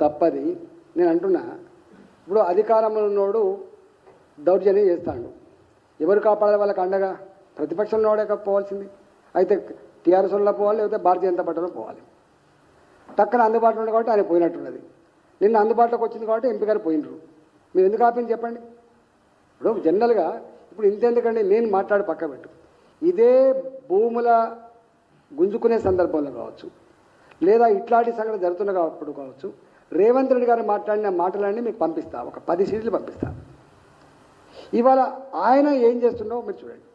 తప్పది. నేను అంటున్నా, ఇప్పుడు అధికారంలో ఉన్నోడు దౌర్జన్యం చేస్తాడు, ఎవరు కాపాడాలి వాళ్ళకి అండగా? ప్రతిపక్షంలో ఉన్నోడే పోవాల్సింది. అయితే టీఆర్ఎస్లో పోవాలి, లేకపోతే భారతీయ జనతా పార్టీలో పోవాలి. టక్కన అందుబాటులో ఉంది కాబట్టి ఆయన పోయినట్టున్నది. నిన్న అందుబాటులోకి వచ్చింది కాబట్టి ఎంపీ గారు పోయినరు. మీరు ఎందుకు ఆపింది చెప్పండి? ఇప్పుడు జనరల్గా ఇప్పుడు ఇంతెందుకండి, నేను మాట్లాడి పక్క పెట్టు, ఇదే భూముల గుంజుకునే సందర్భంలో కావచ్చు, లేదా ఇట్లాంటి సంఘటన జరుగుతున్నప్పుడు కావచ్చు, రేవంత్ రెడ్డి గారు మాట్లాడిన మాటలన్నీ మీకు పంపిస్తా, ఒక 10 సీట్లు పంపిస్తా. ఇవాళ ఆయన ఏం చేస్తున్నారో మీరు చూడండి.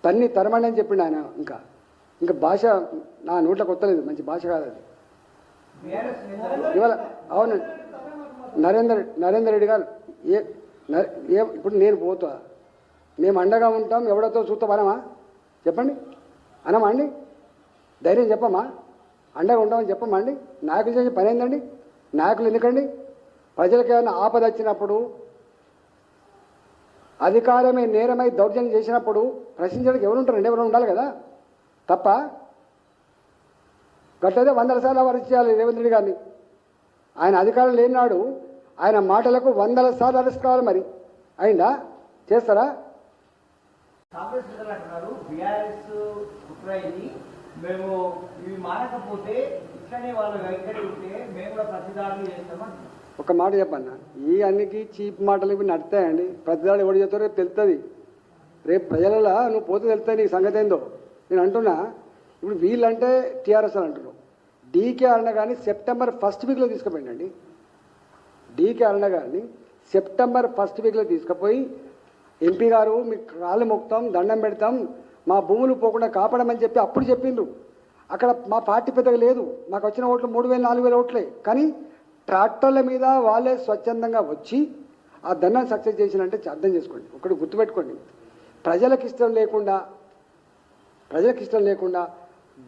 తన్ని తరమండి అని చెప్పిండు ఆయన. ఇంకా భాష నా నోట్లోకి వస్తలేదు, మంచి భాష కాదు అది. ఇవాళ అవునండి, నరేందర్ రెడ్డి గారు ఇప్పుడు నేను పోతా, మేము అండగా ఉంటాం, ఎవడతో చూస్తాం అనమా? చెప్పండి, అనమా అండి? ధైర్యం చెప్పమా? అండగా ఉంటామని చెప్పమా అండి? నాయకులు చేసే పని ఏందండి? నాయకులు ఎందుకండి? ప్రజలకు ఏమైనా ఆపద వచ్చినప్పుడు, అధికారమే నేరమై దౌర్జన్యం చేసినప్పుడు ప్రశ్నించడానికి ఎవరు ఉంటారండి? ఎవరు ఉండాలి కదా. తప్ప గట్లయితే 100 సార్లు అరెస్ట్ చేయాలి రేవంత్ రెడ్డి గారిని. ఆయన అధికారం లేనినాడు ఆయన మాటలకు 100 సార్లు అరెస్ట్ కావాలి. మరి అయిందా? చేస్తారా? మేము ఇవి మానకపోతే ఇట్లనే వాళ్ళు వైఖరి ఉంటే మేము కూడా ప్రతిదాడులు చేస్తామని ఒక మాట చెప్పన్నా, ఈ అన్నికి చీప్ మాటలు ఇవి నడుతాయండి. ప్రతిదాడు ఎవడు చేస్తారో రేపు తెలుస్తుంది. రేపు ప్రజలలో నువ్వు పోతే తెలుస్తుంది నీకు సంగతి ఏందో. నేను అంటున్నా, ఇప్పుడు వీళ్ళంటే టీఆర్ఎస్ అని అంటున్నావు. డీకే అరుణ కానీ సెప్టెంబర్ 1st వీక్లో తీసుకుపోయిందండి. డీకే అరుణ గారిని సెప్టెంబర్ 1st వీక్లో తీసుకుపోయి, ఎంపీ గారు మీకు కాళ్ళు మొక్కుతాం, దండం పెడతాం, మా భూములు పోకుండా కాపాడమని చెప్పి అప్పుడు చెప్పిండ్రు. అక్కడ మా పార్టీ పెద్దగా లేదు, మాకు వచ్చిన ఓట్లు 3000 4000 ఓట్లే. కానీ ట్రాక్టర్ల మీద వాళ్ళే స్వచ్ఛందంగా వచ్చి ఆ దండాన్ని సక్సెస్ చేసినంటే అర్థం చేసుకోండి. ఒకటి గుర్తుపెట్టుకోండి, ప్రజలకు ఇష్టం లేకుండా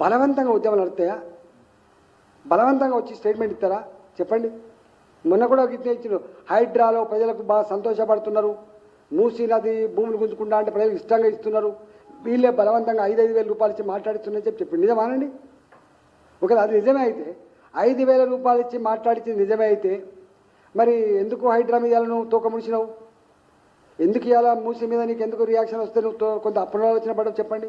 బలవంతంగా ఉద్యమాలు నడుతాయా? బలవంతంగా వచ్చి స్టేట్మెంట్ ఇస్తారా? చెప్పండి. మొన్న కూడా గిట్టే ఇచ్చారు, హైడ్రాలో ప్రజలకు బాగా సంతోషపడుతున్నారు, మూసీ నది భూములు గుంజుకుంటా అంటే ప్రజలకు ఇష్టంగా ఇస్తున్నారు, వీళ్ళే బలవంతంగా 5,000 రూపాయలు ఇచ్చి మాట్లాడిస్తున్నారని చెప్పి నిజమానండి? ఒకవేళ అది నిజమే అయితే, 5,000 రూపాయలు ఇచ్చి మాట్లాడించింది నిజమే అయితే, మరి ఎందుకు హైడ్రా మీద నువ్వు తోక ముడిచినావు? ఎందుకు ఇవాళ మూసీ మీద నీకు ఎందుకు రియాక్షన్ వస్తే నువ్వు కొంత అప్రూవల్ వచ్చిన పడవు చెప్పండి.